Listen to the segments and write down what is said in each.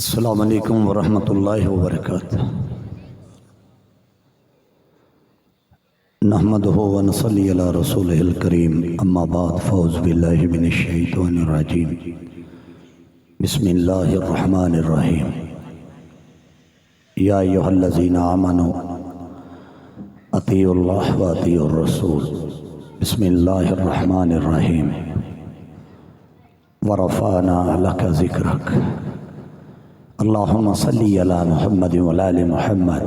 السلام علیکم ورحمۃ اللہ وبرکاتہ۔ نحمدہ ونصلی علی رسولہ الکریم، اما بعد، فاعوذ باللہ من الشیطان الرجیم، بسم اللہ الرحمن الرحیم۔ یا ایھا الذین آمنوا اطیعوا اللہ واطیعوا الرسول، بسم اللہ الرحمن الرحیم۔ ورفعنا لک ذکرک، اللہم صلی علی محمد وعلی آل محمد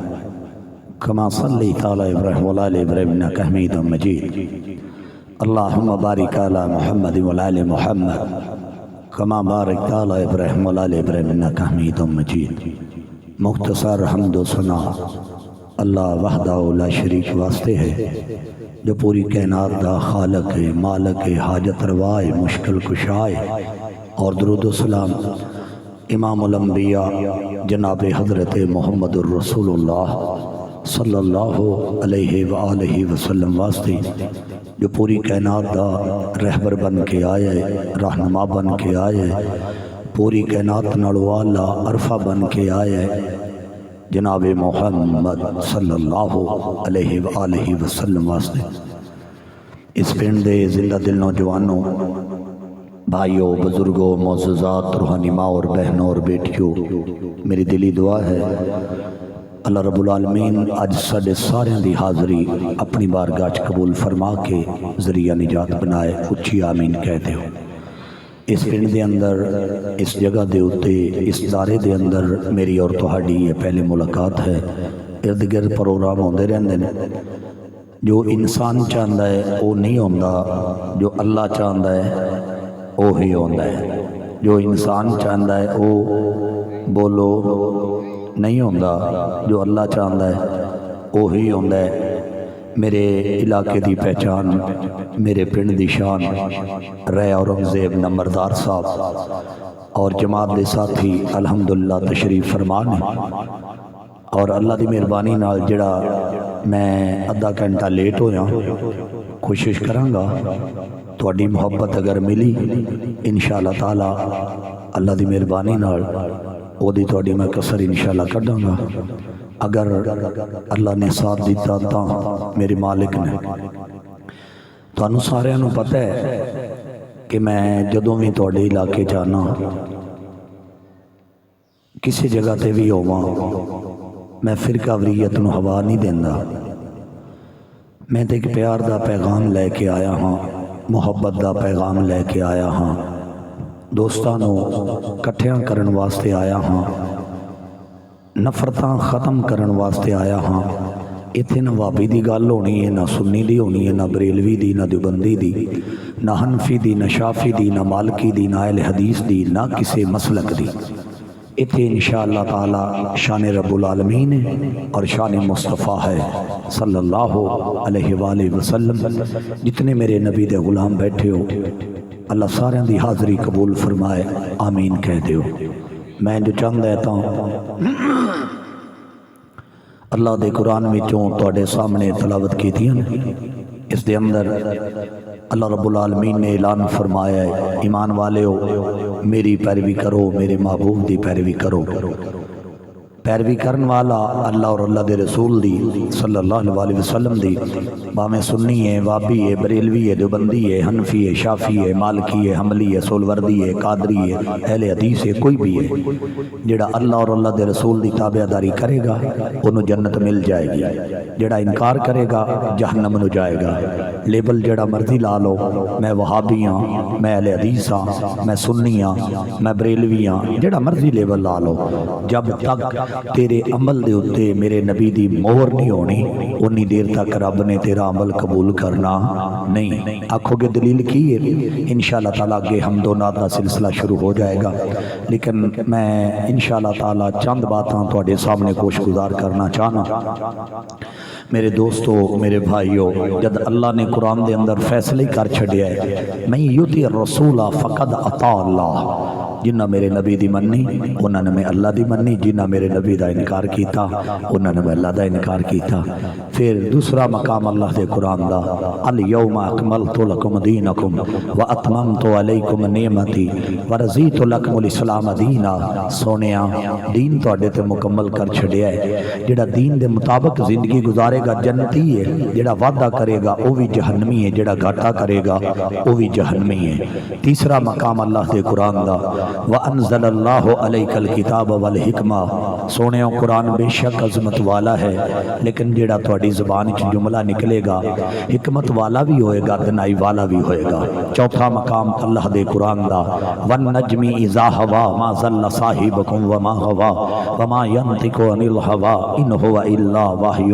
کما صلیت علی ابراہیم وعلی آل ابراہیم انک حمید مجید۔ اللہم بارک علی محمد وعلی آل محمد کما بارکت علی ابراہیم وعلی آل ابراہیم انک حمید مجید۔ مختصر حمد و ثنا اللہ وحدہ لا شریک واسطے ہے، جو پوری کائنات دا خالق ہے، مالک ہے، حاجت روا ہے، مشکل کشا ہے، اور درود و سلام امام الانبیاء جناب حضرت محمد الرسول اللہ صلی اللہ علیہ وآلہ وسلم واسطے، جو پوری کائنات دا رہبر بن کے آیا ہے، رہنما بن کے آیا ہے، پوری کائنات نڑوالا عرفہ بن کے آیا ہے، جناب محمد صلی اللہ علیہ وآلہ وسلم واسطے۔ اس پنڈ دے زندہ دل نوجوانوں، بھائیوں، بزرگوں، معززات، روحانی ماں اور بہنوں اور بیٹیوں، میری دلی دعا ہے اللہ رب العالمین اج ساڈے سارے دی حاضری اپنی بارگاہ وچ قبول فرما کے ذریعہ نجات بنائے۔ اچھی آمین کہہ دیو۔ اس پنڈ دے اندر، اس جگہ دے اتے، اس دارے دے اندر میری اور تہاڈی یہ پہلے ملاقات ہے۔ ارد گرد پروگرام ہوندے رہندے نے، جو انسان چاہندا ہے وہ نہیں ہوندا، جو اللہ چاہندا ہے وہی ہوندا ہے۔ جو انسان چاہندا ہے وہ بولو نہیں ہوندا، جو اللہ چاہندا ہے وہی ہوندا ہے۔ میرے علاقے دی پہچان، میرے پنڈ دی شان، رے اورنگزیب نمبردار صاحب اور جماعت دے ساتھی الحمدللہ تشریف فرمان ہے، اور اللہ دی مہربانی نال جڑا میں آدھا گھنٹہ لیٹ ہویا، کوشش کراں گا تہاڈی محبت اگر ملی انشاءاللہ تعالی اللہ دی مہربانی نال او دی تہاڈی میں کسر انشاءاللہ کڈاں گا۔ اگر اللہ نے ساتھ دیتا تاں میرے مالک نے۔ تانوں سارے نوں پتہ ہے کہ میں جدوں بھی تہاڈے علاقے جانا، کسی جگہ تے بھی ہوواں، میں فرقہ وریت نوں ہوا نہیں دیندا۔ میں تے ایک پیار دا پیغام لے کے آیا ہاں، محبت دا پیغام لے کے آیا ہاں، دوستاں نوں کٹھیاں کرن واسطے آیا ہاں، نفرتاں ختم کرن واسطے آیا ہاں۔ اتنے نہ وابی دی گل ہونی ہے، نہ سنی دی ہونی ہے، نہ بریلوی دی، نہ دیوبندی دی، نہ حنفی دی، نہ شافی دی، نہ مالکی دی، نہ اہل حدیث دی، نہ کسی مسلک دی۔ اتنے انشاءاللہ تعالی شان رب العالمین ہے اور شان مصطفیٰ ہے صلی اللہ علیہ وآلہ وسلم۔ جتنے میرے نبی دے غلام بیٹھے ہو، اللہ سارے دی حاضری قبول فرمائے، آمین کہہ دیو۔ میں جو چاہتا ہے تاں اللہ دے قرآن وچوں تواڈے سامنے تلاوت کیتیاں نے۔ اس دے اندر اللہ رب العالمین نے اعلان فرمایا ہے، ایمان والےو میری پیروی کرو، میرے محبوب دی پیروی کرو۔ پیروی کرن والا اللہ اور اللہ دے رسول دی صلی اللہ علیہ وسلم دی، باویں سنی ہے، وابی ہے، بریلوی ہے، دیوبندی ہے، حنفی ہے، شافی ہے، مالکی ہے، حملی ہے، سولوردی ہے، قادری ہے، اہل حدیث ہے، کوئی بھی ہے، جڑا اللہ اور اللہ دے رسول دی تابعداری کرے گا انہوں جنت مل جائے گی، جڑا انکار کرے گا جہنم نو جائے گا۔ لیبل جڑا مرضی لا لو، میں وہابی ہاں، میں اہل حدیث ہاں، میں سنی ہاں، میں بریلوی ہاں، جڑا مرضی لیبل لا لو، جب تک تیرے عمل دے اتے میرے نبی دی مہر نہیں ہونی، انی دیر تک رب نے تیرا عمل قبول کرنا نہیں۔ آنکھوں کے دلیل کی ہے، انشاءاللہ تعالیٰ کے حمد و نعت کا سلسلہ شروع ہو جائے گا، لیکن میں انشاءاللہ تعالیٰ چند باتاں تواڈے سامنے گوش گزار کرنا چاہنا۔ میرے دوستو، میرے بھائیو، جد اللہ نے قرآن دے اندر فیصلے کر چھڑیا ہے، میں یوتی الرسول فقد اطاع اللہ، جنہ میرے نبی دی منی انہوں نے میں اللہ دی منی، جنہ میرے نبی نبی دا انکار کیتا، انہوں نے اللہ دا انکار کیتا۔ پھر دوسرا مقام اللہ دے قرآن دا، الیوم اکملت لکم دینکم واتممت علیکم نعمتی ورضیت لکم الاسلام دینا۔ سونیا دین تواڈے تے مکمل کر چھڑیا ہے، جڑا دین دے مطابق زندگی گزارے گا جنتی ہے، جڑا وعدہ کرے گا وہ بھی جہنمی ہے، جڑا گھاٹا کرے گا وہ بھی جہنمی ہے۔ تیسرا مقام اللہ دے قرآن دا، وَأَنزَلَ اللَّهُ عَلَيْكَ الْكِتَابَ وَالْحِكْمَةَ۔ سونیوں قرآن بے شک عظمت والا ہے، لیکن جڑا تواڈی زبان وچ جملہ نکلے گا حکمت والا بھی ہوئے گا، دنائی والا بھی ہوئے گا۔ چوتھا مقام اللہ دے قرآن دا، وَالنَّجْمِ إِذَا هَوَىٰ مَا ضَلَّ صَاحِبُكُمْ وَمَا غَوَىٰ وَمَا يَنطِقُ عَنِ الْهَوَىٰ إِنْ هُوَ إِلَّا وَحْيٌ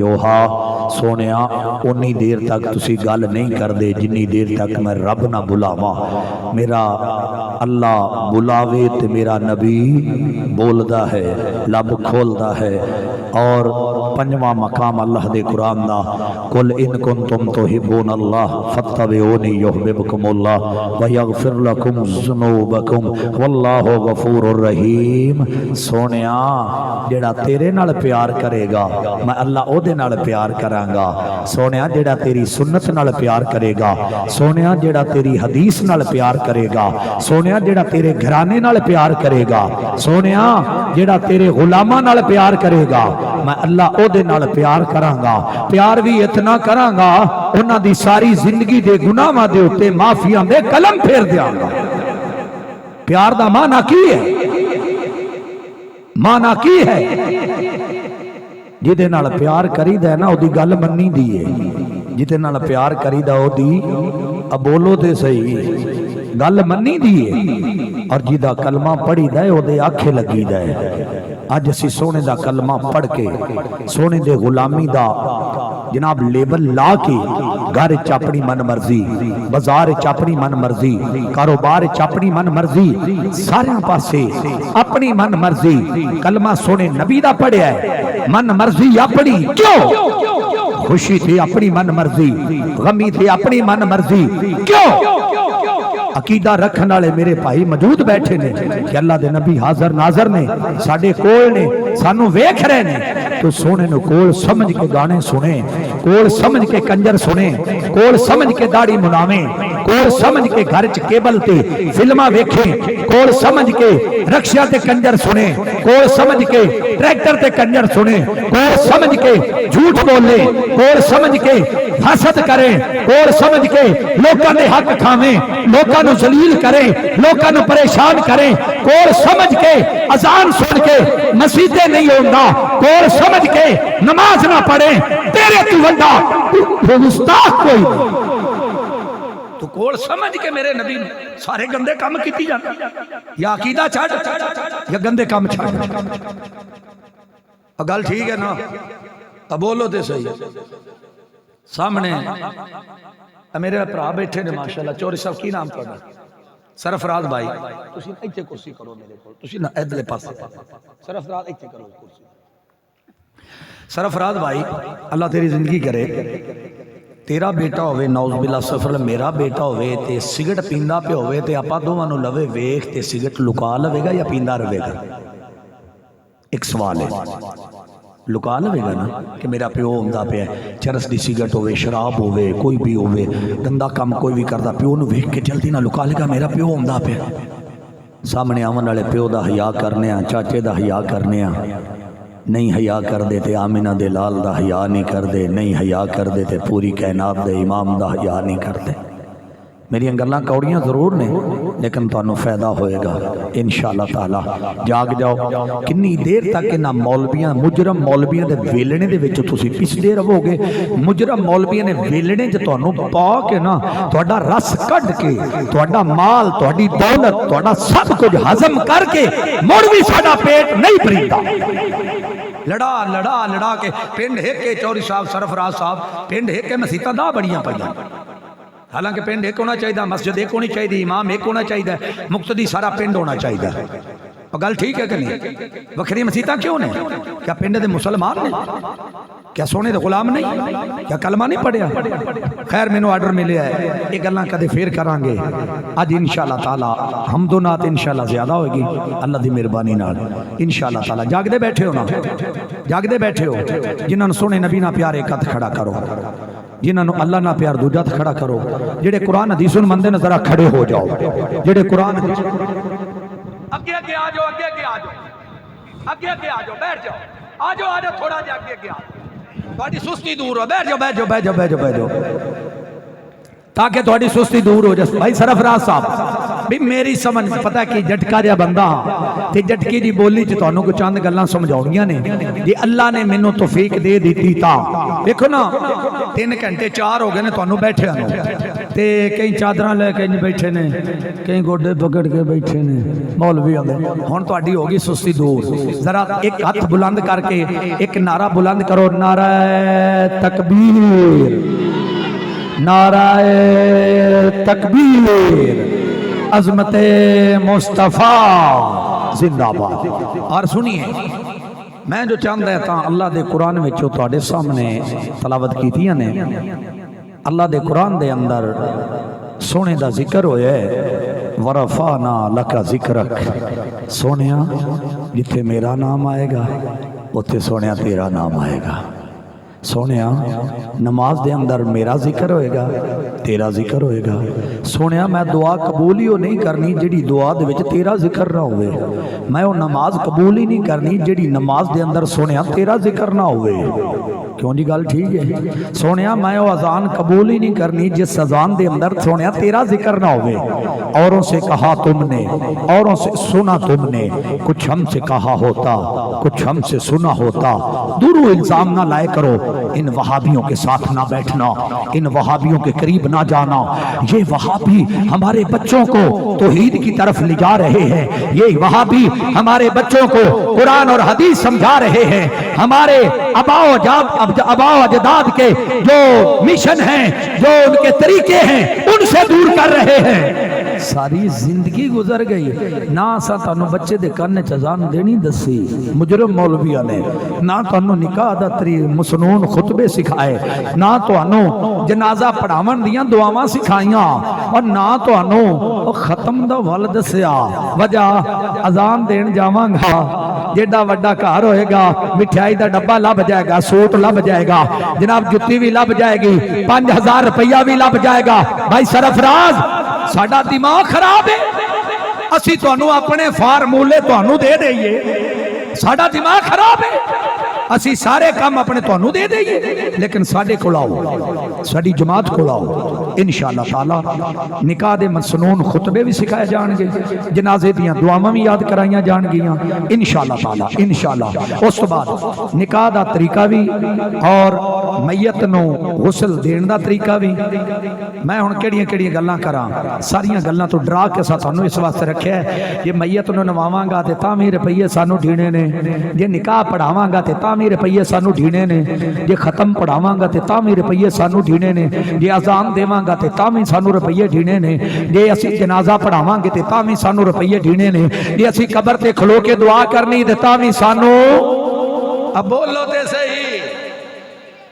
یوحیٰ۔ سونیا انی دیر تک تسی گل نہیں کر دے جنی دیر تک میں رب نہ بلاواں۔ میرا اللہ بلاوے تے میرا نبی بولدا ہے، لب کھولدا ہے۔ اور پنجواں مقام اللہ دے قرآن دا، قل ان کنتم تحبون اللہ فاتبعونی یحببکم اللہ ویغفر لکم ذنوبکم واللہ غفور الرحیم۔ سونیا جڑا تیرے نال پیار کرے گا میں اللہ او دے نال پیار کراں گا۔ سونیا جڑا تیری سنت نال پیار کرے گا، سونیا جڑا تیری حدیث نال پیار کرے گا، سونیا جڑا تیرے گھرانے نال پیار کرے گا، سونیا جڑا تیرے غلاماں نال پیار کرے گا، میں اللہ او دے نال پیار کراں گا۔ پیار بھی اتنا کراں گا انہاں دی ساری زندگی دے گناہاں دے اوتے معافیاں دے قلم پھیر دیاں گا۔ پیار دا معنی کی ہے؟ معنی کی ہے؟ جدے نال پیار کریدا ہے نا او دی گل مننی دی ہے، جدے نال پیار کریدا او دی بولو تے صحیح گل مننی دی ہے، اور جدا کلمہ پڑھی دا ہے او دے آکھے لگی دا ہے۔ آج اسی سونے دا کلمہ پڑھ کے سونے دے غلامی دا جناب لیبل لا کے گھر چاپنی من مرضی، بازار چاپنی من مرضی، کاروبار چاپنی من مرضی، سارے پاسے اپنی من مرضی۔ کلمہ سونے نبی دا پڑھیا ہے، من مرضی اپنی کیوں؟ خوشی تھی اپنی من مرضی، غمی تھی اپنی من مرضی کیوں؟ عقیدہ رکھن والے میرے بھائی موجود بیٹھے نے کہ اللہ دے نبی حاضر ناظر نے، ساڈے کول نے، سانو ویکھ رہے نے، تو سونے نو کول سمجھ کے گانے سنے، کول سمجھ کے کنجر سنے، کول سمجھ کے داڑھی مناویں، کول سمجھ کے گھر چ کیبل تے فلماں ویکھیں، کول سمجھ کے رکشا تے کنجر سنے، کول سمجھ کے ٹریکٹر تے کنجر سنے، کول سمجھ کے جھوٹ بولے، کول سمجھ کے حسد کریں، کول سمجھ کے لوکاں دے حق کھاویں، لوکاں نو ذلیل کریں، لوکاں نو پریشان کریں، کول سمجھ کے اذان سن کے مسجدیں نہیں ہوندا، کول سمجھ کے نماز نہ پڑھیں، تیرے تو وڈا گستاخ کوئی تو کول سمجھ کے میرے نبی نے سارے گندے کام کیتی جاندے، یا عقیدہ چھڈ یا گندے کام چھڈ۔ گل ٹھیک ہے نا؟ اب بولو تے صحیح۔ سامنے میرے بھرا بیٹھے نے ماشاءاللہ، چوری صاحب کی نام تہاڈا؟ سرفراز بھائی، تسی ایتھے کرسی کرو میرے کول، تسی نہ ادھرلے پاسے، سرفراز ایتھے کرو کرسی۔ سرفراز بھائی اللہ تیری زندگی کرے، تیرا بیٹا ہوئے نعوذ باللہ سفر میرا بیٹا ہوئے تے سگرٹ پیندا پہ ہوئے تے آپا دونوں نو لوے ویکھ تے سگرٹ لکا لوے گا یا پیندا رہے گا؟ ایک سوال ہے، لکا لوے گا نا کہ میرا پیو ہوندا پیا چرس دی سگرٹ ہوئے، شراب ہوئے، کوئی بھی ہوئے، گندا کام کوئی بھی کردا، پیو نو ویکھ کے جلدی نہ لکا لے گا میرا پیو ہوندا پیا؟ سامنے آون والے پیو دا حیا کرنے ہاں، چاچے دا حیا کرنے ہاں، نہیں حیا کر دے تے آمینہ دے لال دا حیا نہیں کر دے، نہیں حیا کر دے تے پوری کائنات دے امام دا حیا نہیں کر دے۔ میری گلاں کوڑیاں ضرور نے لیکن تانوں فائدہ ہوئے گا انشاءاللہ تعالی۔ جاگ جاؤ، کنی دیر تک انہاں مولویاں مجرم مولویاں دے ویلنے دے وچ تسی پسدے رہو گے؟ مجرم مولویاں نے ویلنے چ تانوں پا کے نا تہاڈا رس کڈ کے تہاڈا مال تہاڈی دولت تہاڈا سب کچھ ہضم کر کے مڑ بھی ساڈا پیٹ نہیں بھریندا۔ لڑا لڑا لڑا کے پنڈ ایک کے چوری صاحب سرفراز صاحب پنڈ ایک کے مسیتاں دا بڑیاں پਈاں، حالانکہ پنڈ ایک ہونا چاہیے، مسجد ایک ہونی چاہیے، امام ایک ہونا چاہیے، مقتدی سارا پنڈ ہونا چاہیے۔ اور گل ٹھیک ہے کہ نہیں؟ وکھری مسیتاں کیوں نے؟ کیا پنڈ دے مسلمان نے؟ کیا سونے دے غلام نہیں؟ کیا کلمہ نہیں پڑھیا؟ خیر مینوں آرڈر ملیا ہے یہ گلاں کدے پھر کران گے. اج انشاءاللہ تعالی حمد و نعت انشاءاللہ زیادہ ہوئے گی اللہ دی مہربانی نال انشاءاللہ تعالی. جاگدے بیٹھے ہو نا؟ جاگدے بیٹھے ہو؟ جنہاں سونے نبی نہ پیار ایک ہاتھ کھڑا کرو، جنہاں نو اللہ نہ پیار دوجا ہاتھ کھڑا کرو. جڑے قرآن حدیث مندے نے ذرا کھڑے ہو جاؤ. جڑے قرآن اگے اگے آ جاؤ، اگے اگے آ جاؤ، اگے اگے آ جاؤ، بیٹھ جاؤ، آ جاؤ آ جاؤ، تھوڑا جا اگے اگے آ جاؤ. تھوڑی سستی دور ہو، بیٹھ جاؤ بیٹھ جاؤ بیٹھ جاؤ بیٹھ جاؤ بیٹھ جاؤ تاکہ تھوڑی سستی دور ہو جائے. بھائی سرفراز صاحب بھی میری سمجھ پتہ کہ جھٹکا جا بندہ ہاں تے جھٹکی دی بولی چ تانوں کو چند گلاں سمجھاونیاں نے جی اللہ نے مینوں توفیق دے دیتی تا. دیکھو نا 3 گھنٹے 4 ہو گئے نے تانوں بیٹھے نو تے کئی چادراں لے کے بیٹھے نے، کئی گوڈے پکڑ کے بیٹھے نے مولوی والے. ہن تہاڈی ہو گئی سستی دور. ذرا ایک ہاتھ بلند کر کے ایک نعرہ بلند کرو، نعرہ تکبیر، نعرہ تکبیر، عظمت مصطفیٰ زندہ باد. اور سنیے میں جو چاہتا ہے اللہ دے قرآن میں جو تواڈے سامنے تلاوت کیتیاں نے، اللہ دے قرآن دے اندر سونے دا ذکر ہویا ہے ورفعنا لک ذکرک. سونیا جتھے میرا نام آئے گا اتھے سونیا تیرا نام آئے گا. سونیا نماز دے اندر میرا ذکر ہوئے گا تیرا ذکر ہوئے گا. سونیا میں دعا قبول ہی نہیں کرنی جڑی دعا دے وچ تیرا ذکر نہ ہوئے. میں وہ نماز قبول ہی نہیں کرنی جڑی نماز دے اندر سونیا تیرا ذکر نہ ہوئے. کیوں جی گل ٹھیک ہے؟ سونیا میں وہ اذان قبول ہی نہیں کرنی جس اذان دے اندر سونیا تیرا ذکر نہ ہوئے. اوروں سے کہا تم نے، اوروں سے سنا تم نے، کچھ ہم سے کہا ہوتا کچھ ہم سے سنا ہوتا. دور الزام نہ لائے کرو، ان وہابیوں کے ساتھ نہ بیٹھنا، ان وہابیوں کے قریب نہ جانا. یہ وہابی ہمارے بچوں کو توحید کی طرف لے جا رہے ہیں. یہ وہابی ہمارے بچوں کو قرآن اور حدیث سمجھا رہے ہیں. ہمارے آباء و اجداد کے جو مشن ہیں، جو ان کے طریقے ہیں، ان سے دور کر رہے ہیں. ساری زندگی گزر گئی نہ اساں تانوں بچے دے کان چ اذان دینی دسی مجرم مولویاں نے، نہ تانوں نکاح دا مسنون خطبے سکھائے، نہ تانوں جنازہ پڑھاون دیاں دعاواں سکھائیاں، اور نہ تانوں ختم دا ول دسیا. وجہ اذان دین جاواں گا جیڑا وڈا گھر ہوئے گا مٹھائی دا ڈبہ لب جائے گا، سوٹ لب جائے گا، جناب جتی بھی لب جائے گی، 5000 روپیہ بھی لب جائے گا. بھائی سرفراز ساڈا دماغ خراب ہے، اسی تانوں اپنے فارمولے تانوں دے دئیے. ساڈا دماغ خراب ہے، اسی سارے کام اپنے تانوں دے دئیے، لیکن ساڈے کول آؤ، ساڈی جماعت کول آؤ. انشاءاللہ تعالی نکاح دے مسنون خطبے بھی سکھائے جان گے، جنازے دیاں دعاواں بھی یاد کرائیاں جان گیاں انشاءاللہ تعالی. انشاءاللہ اس تو بعد نکاح دا طریقہ بھی اور میت نو غسل دین دا طریقہ بھی. میں ہن کیڑیاں گلاں کراں، ساریاں گلاں تو ڈرا کے ساتھ تانوں اس واسطے رکھیا ہے کہ میت نو نواواں گا تے تاں وی روپیے سانوں ڈھینے نے، جے نکاح پڑھاواں گا تے تاں وی روپیے سانوں ڈھینے نے، جے ختم پڑھاواں گا تے تاں وی روپیے سانوں ڈھینے نے، جے اذان دیواں گا تے تاں وی سانوں روپیے ڈھینے نے، جے اسی جنازہ پڑھاواں گے تے تاں وی سانوں روپیے ڈھینے نے، جے اسی قبر تے کھلو کے دعا کرنی تے تاں وی سانوں، اب بولو تے صحیح،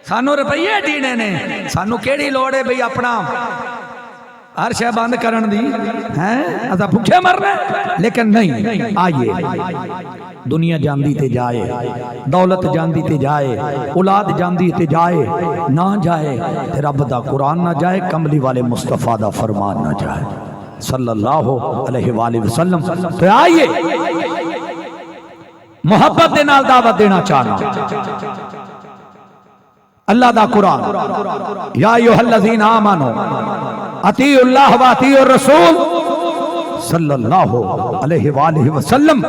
سانوں روپیے ڈھینے نے. سانوں کیڑی لوڑ ہے بھئی اپنا ہر شے بند کرن دی ہیں، اسا بھوکے مرنا. لیکن نہیں، آئیے دنیا جاندی تے جائے، دولت جاندی تے جائے، اولاد جاندی تے جائے، نہ جائے تے رب دا قرآن نہ جائے، کملی والے مصطفیٰ دا فرمان نہ جائے صلی اللہ علیہ وآلہ وسلم. تو آئیے محبت دے نال دعوت دینا چاہنا. اللہ دا قرآن یا ایھا الذین آمنوا اطیعوا اللہ و اطیعوا الرسول صلی اللہ علیہ وآلہ وسلم.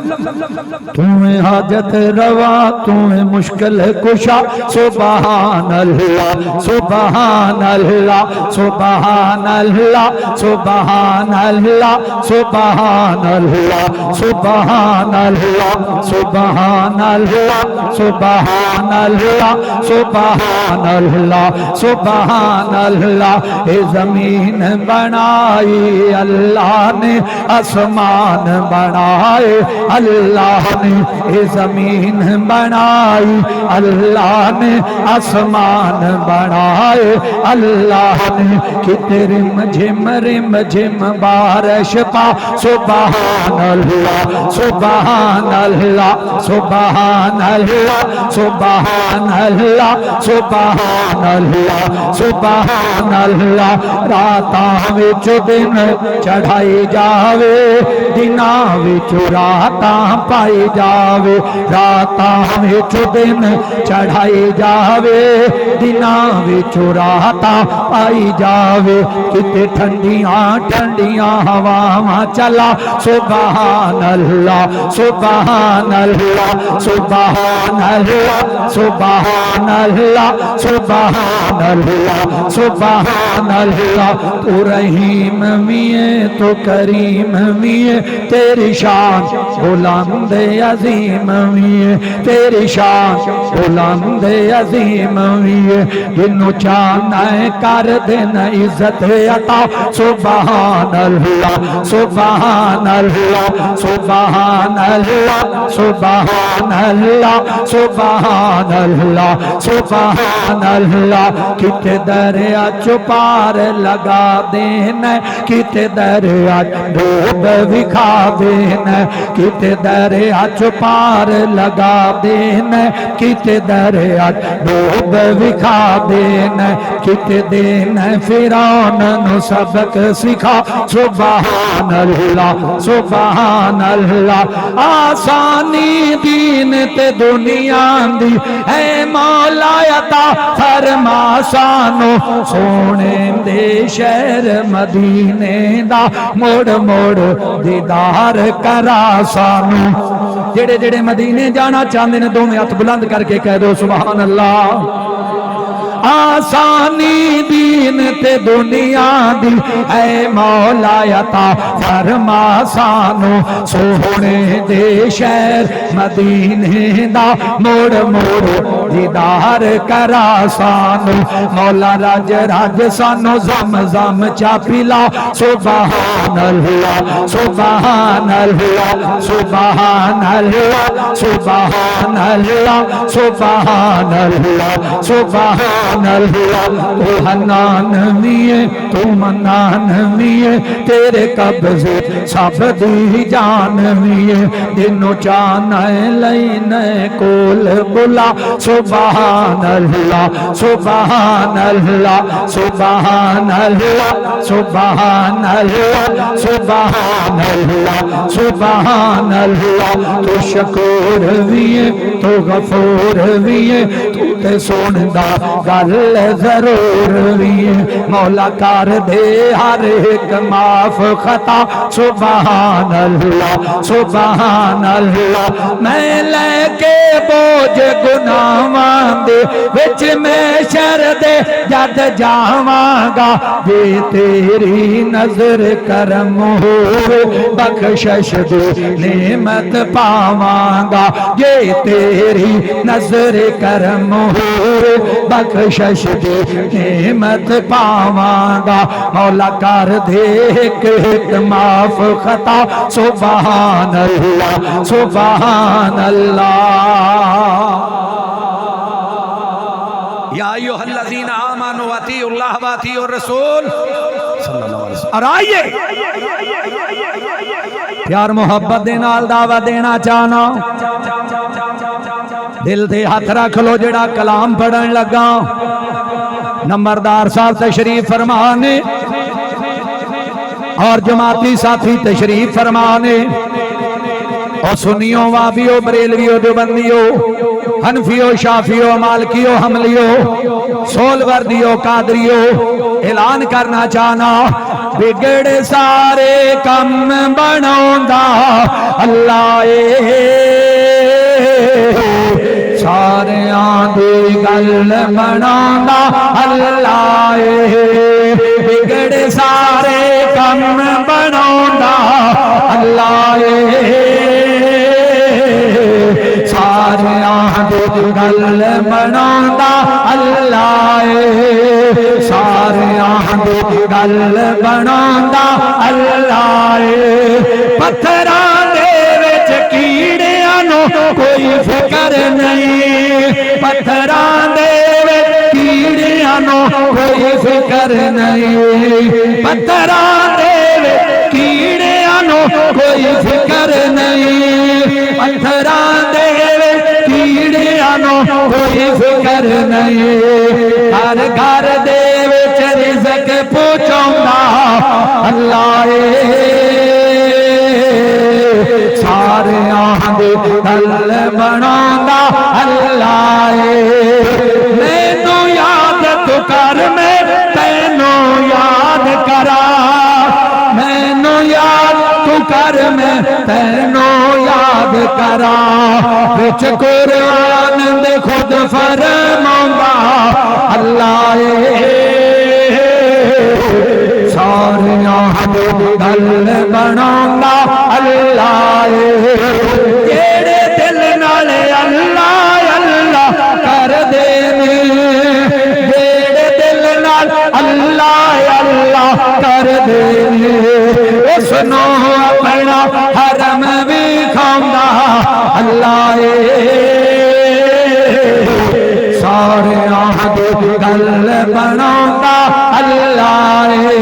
تمہیں حاجت روا تمہیں مشکل کشا سبحان اللہ سبحان اللہ سبحان اللہ سبحان اللہ سبحان اللہ سبحان اللہ سبحان اللہ سبحان اللہ سبحان اللہ سبحان اللہ. اے زمین بنائی اللہ نے آسمان بنائے، اللہ نے یہ زمین بنائی، اللہ نے آسمان بنائے، اللہ نے کتے رم جھم بارش پا، سبحان اللہ سبحان اللہ سبحان اللہ سبحان اللہ سبحان اللہ سبحان اللہ۔ راتاں وچ دن چڑھائی جاوے، دناں وچ راتاں پائی جاوے، راتاں وچ دن چڑھائی جاوے، دناں وچ راتاں پائی جاوے، کتے ٹھنڈیاں ٹھنڈیاں ہواواں چلا، سبحان اللہ سبحان اللہ سبحان اللہ سبحان اللہ سبحان اللہ سبحان اللہ۔ تو رحیم میے تو کریم میے، تیری شان بلند عظیم میے، تیری شان بلند عظیم میے، جنوں چاہنا ہے کر دینا عزت عطا، سبحان اللہ سبحان اللہ سبحان اللہ سبحان اللہ سبحان اللہ سبحان اللہ۔ کتے دریا چپار لگا دینا، کتے دریا ڈوب وکھا دینا، کتے دریا چپار لگا دینا، کتے دریا ڈوب وکھا دینا، کتے دینا فرعون نو سبق سکھا، سبحان اللہ سبحان اللہ۔ آسانی دین تے دنیا دی اے مولا عطا فرما سانو، سونے دے شہر مدینے دا موڑ موڑ دیدار کرا سانو۔ جڑے جڑے مدینے جانا چاہندے نے دوویں ہاتھ بلند کر کے کہہ دو سبحان اللہ۔ آسانی دین تے دنیا دی اے مولا عطا فرما سانو، سونے دے شہر مدینے دا موڑ موڑ دیدار کرا سانو، مولا راج راج سانو زم زم چا پلا، سبحان اللہ سبحان اللہ سبحان اللہ سبحان اللہ سبحان اللہ سبحان اللہ۔ تو حنان میے تو منان میے، تیرے قبضے سب دی جان میے، دنوں چاہنا لینے کول بلا، سبحان اللہ سبحان اللہ سبحان اللہ سبحان اللہ سبحان اللہ سبحان اللہ۔ تو شکور بھی ہے تو غفور بھی ہے، تو تے سندا گل ضرور بھی ہے، مولا کر دے ہر ایک معاف خطا، سبحان اللہ سبحان اللہ۔ میں لے کے بوجھ گناہاں دے وچ میں شر دے جد جاواں گا، جے تیری نظر کرم ہوئے بخشش دے نعمت پاواں گا، جے تیری نظر کرم ہوئے بخشش دے نعمت پاواں گا، مولا کر دے ایک ایک معاف خطا، سبحان اللہ سبحان اللہ۔ یا ایھا الذین آمنوا اطیعوا اللہ واطیعوا الرسول صلی اللہ علیہ وسلم۔ اور آئیے پیار محبت دے نال دعوت دینا چاہنا، دل دے ہاتھ رکھ لو جڑا کلام پڑھن لگا۔ نمبردار صاحب تشریف فرمانے اور جماعتی ساتھی تشریف فرمانے، اور سنیوں وابیوں بریلویوں دیوبندیوں حنفیوں شافیوں مالکیوں حملیوں سول وردیوں قادریوں، اعلان کرنا چاہنا، بگڑ سارے کم بناوندا اللہ سارے دی گل بناوندا اللہ، بگڑ سارے کم بناوندا اللہ، ساریاں دی گل بناوندا اللہ، ساریاں دی گل بناوندا اللہ اے پتھراں دے وچ کیڑیاں نو کوئی فکر نہیں پتھراں دے وچ کیڑیاں نو کوئی فکر نہیں پتھراں دے وچ کیڑیاں نو کوئی فکر نہیں پتھراں دے وچ کیڑیاں نو کوئی فکر نہیں ہر گھر دے وچ رزق پہنچاوندا اللہ اے ساریاں دی گل بناوندا اللہ اے مینوں یاد تو کر میں تینوں یاد کرا مینوں یاد تو کر میں تینوں یاد کرا وچ قرآن دے خود فرماوندا اللہ اے ساریاں دی گل بناوندا اللہ اے جیڑے دل نال اللہ اللہ کر دے جیڑے دل نال اللہ اللہ کر دے اس نو اپنا حرم بھی کھاوندا اللہ اے ساریاں دی گل بناوندا اللہ اے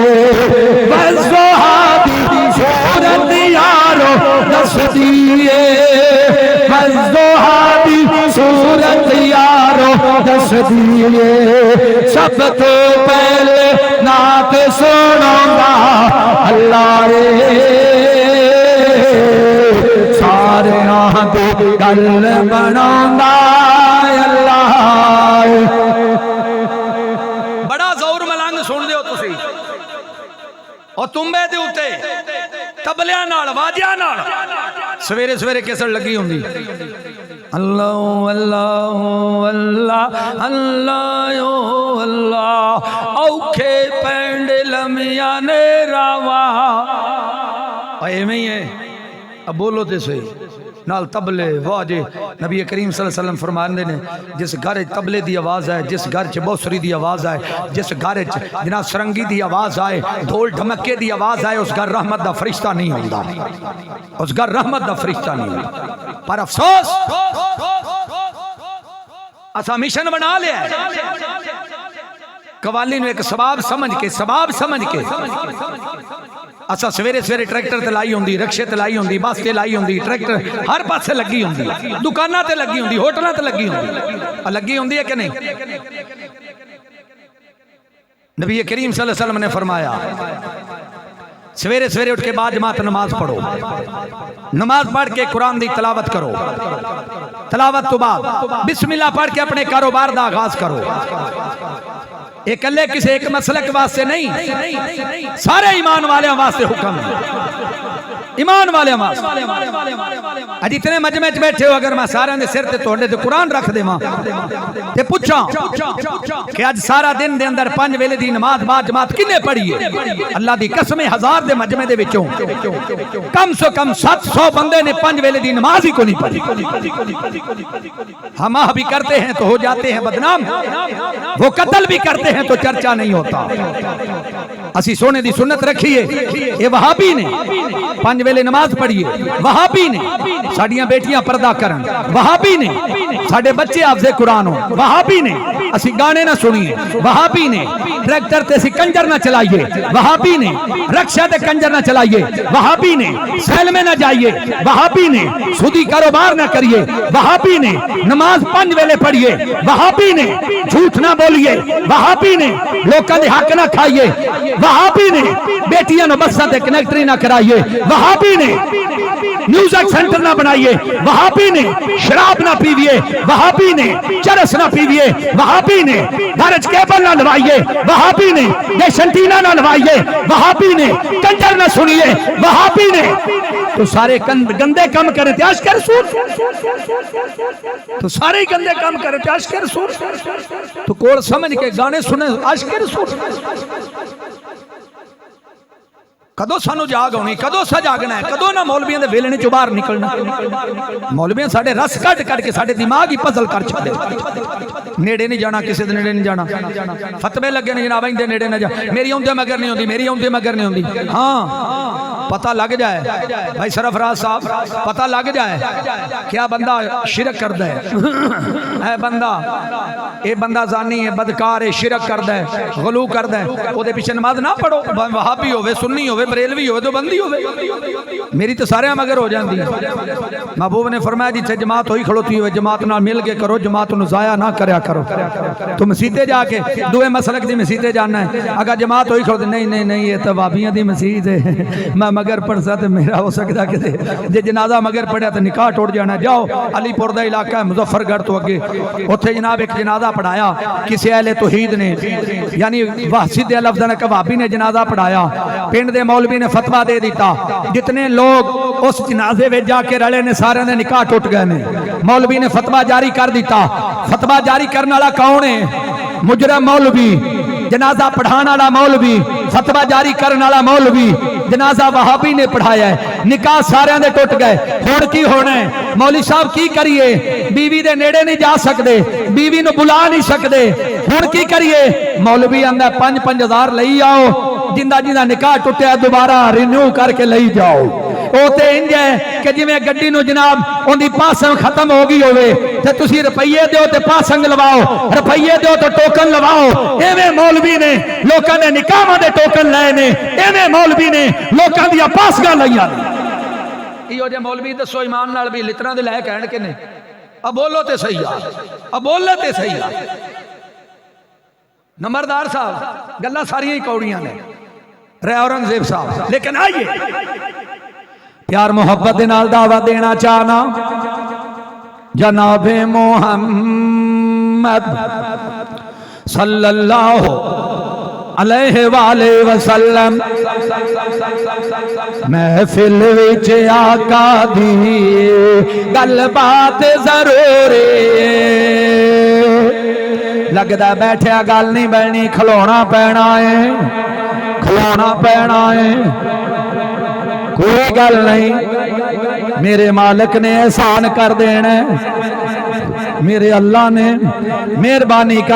وصحابی دی صورت یارو دس دیے وصحابی صورت یارو دس دیے سب تو پہلے نعت سناوندا اللہ اے ساریاں دی گل بناوندا اللہ بڑا زور ملنگ سن دیو تسی اور تمبے دے اوتے تبلیاں نال واجیاں نال سویرے سویرے کیسٹ لگی ہوندی اللہ اللہ اللہ اللہ اللہ اوکھے پینڈ لمیاں نے راوا ایویں ہی ہے اب بولو تے صحیح نال تبلے واجے نبی کریم صلی اللہ علیہ وسلم فرماندے نے جس گھر تبلے دی آواز ہے جس گھر چ بوسری دی آواز ہے جس گھر چ جناب سرنگی دی آواز آئے ڈھول ڈھمکے دی آواز آئے اس گھر رحمت دا فرشتہ نہیں ہوندا اس گھر رحمت دا فرشتہ نہیں ہوندا پر افسوس اسا مشن بنا لیا ہے قوالی نو ایک سباب سمجھ کے اسا سویرے سویرے ٹریکٹر تے لائی ہوندی رکشے تے لائی ہوندی بس تے لائی ہوندی ٹریکٹر ہر پاسے لگی ہوندی دکاناں تے لگی ہوندی ہوٹلاں تے لگی ہوندی ہے کہ نہیں نبی کریم صلی اللہ علیہ وسلم نے فرمایا سویرے سویرے اٹھ کے بعد جماعت نماز پڑھو نماز پڑھ کے قرآن دی تلاوت کرو تلاوت تو بعد بسم اللہ پڑھ کے اپنے کاروبار دا آغاز کرو ایک اللہ کسی ایک مسلک واسطے نہیں سارے ایمان والے واسطے حکم ایمان والے واسطے جتنے مجمع وچ بیٹھے ہو اگر میں سارے دے سر تے تواڈے تے قرآن رکھ دیواں تے پوچھاں کہ اج سارا دن دے اندر 5 ویلے دی نماز با جماعت کنے پڑھی ہے اللہ دی قسم 1000 دے مجمع دے وچوں کم سے کم 700 بندے نے 5 ویلے دی نماز ہی کو نہیں پڑھی ہم بھی کرتے ہیں تو ہو جاتے ہیں بدنام وہ قتل بھی کرتے ہیں تو چرچا نہیں ہوتا اسی سونے دی سنت رکھیے یہ وہابی نے 5 ویلے نماز پڑھیے وہابی نے ساڈیاں بیٹیاں پردہ کرن وہابی نے ساڈے بچے حافظ قرآن ہو وہابی نے اسی گانے نہ سنیے وہابی نے ٹریکٹر تے اسی کنجر نہ چلائیے وہابی نے رکشہ تے کنجر نہ چلائیے وہابی نے سیل میں نہ جائیے وہابی نے سودی کاروبار نہ کریے وہابی نے نماز 5 ویلے پڑھیے وہابی نے جھوٹ نہ بولیے وہابی نے لوکاں دے حق نہ کھائیے وہابی نے بیٹیاں نو بساں تے کنیکٹری نہ کرائیے وہابی نے میوزک سینٹر نہ بنائیے وہابی نے شراب نہ پیویے وہابی نے چرس نہ پیویے وہابی نے دھرج کیبل نہ لوائیے وہابی نے ڈیشنٹینا نہ لوائیے وہابی نے کنجر نہ سنیے وہابی نے تو سارے گندے کام کرے تھے عاشق رسول تو سارے گندے کام کرے تھے عاشق رسول تو کول سمجھ کے گانے سنے عاشق رسول کدو سانو جاگ ہونی کدو سا جاگنا ہے کدو نہ مولویاں دے ویلنے چوں باہر نکلنا مولویاں ساڈے رس کٹ کے ساڈے دماغ ہی پزل کر چھڈے نیڑے نہیں جانا کسی دے نیڑے نہیں جانا فتوے لگے نے جناب اندے نیڑے نہ جا میری اوندے مگر نہیں ہوندی میری اوندے مگر نہیں ہوندی ہاں پتہ لگ جائے بھائی سرفراز صاحب پتہ لگ جائے کیا بندہ شرک کردا ہے اے بندہ زانی ہے بدکار ہے شرک کردا ہے غلو کردا ہے او دے پیچھے نماز نہ پڑھو وہابی ہوے سنی ہوے بریلوی ہوے تو بندی ہوے میری تو سارے مگر ہو جاندی ہے محبوب نے فرمایا جتھے جماعت ہوئی کھڑوتی ہوئے جماعت نال مل کے کرو جماعت نو ضائع نہ کریا کرو تم مسیتے جا کے دوے مسلک دی مسیتے جانا ہے اگر جماعت ہوئی کھڑوتی نہیں یہ تو وہابیاں دی مسجد ہے میں مگر پڑھ سا تے میرا ہو سکدا کہ جے جنازہ مگر پڑھیا تے نکاح ٹوٹ جانا جاؤ علی پور دا علاقہ ہے مظفر گڑھ تو اگے اوتھے جناب ایک جنازہ پڑھایا کسی اہل توحید نے یعنی واحد دے لفظ نے وہابی نے جنازہ پڑھایا پنڈ دے مولوی نے فتویٰ دے دیتا جتنے لوگ اس جنازے میں جا کے رلے نے سارے نے نکاح ٹوٹ گئے نے مولوی نے فتویٰ جاری کر دیتا فتویٰ جاری کرنے والا کون ہے مجرم مولوی جنازہ پڑھانا والا مولوی فتویٰ جاری کرنے والا مولوی جنازہ وہابی نے پڑھایا ہے نکاح سارے دے ٹوٹ گئے ہن کی ہونا ہے مولوی صاحب کی کریے بیوی دے نیڑے نہیں جا سکتے بیوی نو بلا نہیں سکتے ہن کی کریے مولوی آندا 5,000 لئی آؤ جندہ نکاح ٹوٹیا دوبارہ رینیو کر کے لئی جاؤ او تے انج ہے کہ جویں گڈی نو جناب اون دی پاسنگ ختم ہو گئی ہوے تے تسی روپیے دیو تے پاسنگ لواؤ روپیے دیو تے ٹوکن لواؤ ایویں مولوی نے لوکاں دے نکاحاں دے ٹوکن لائے نے ایویں مولوی نے لوکاں دی پاسگاں لائیاں ایو جے مولوی دسو ایمان نال بھی لتراں دے لے کہن کے نے اب بولو تے صحیح اب بولو تے صحیح نمبردار صاحب گلاں ساریاں ہی کوڑیاں نے رے اورنگزیب صاحب لیکن آئیے پیار محبت نال دعوت دینا چاہنا جناب محمد صلی اللہ علیہ وآلہ وسلم محفل وچ آقا دی گل بات ضروری لگدا بیٹھیا گل نہیں بننی کھلونا پینا ہے کوئی گل نہیں میرے مالک نے احسان کر دینا میرے اللہ نے مہربانی کر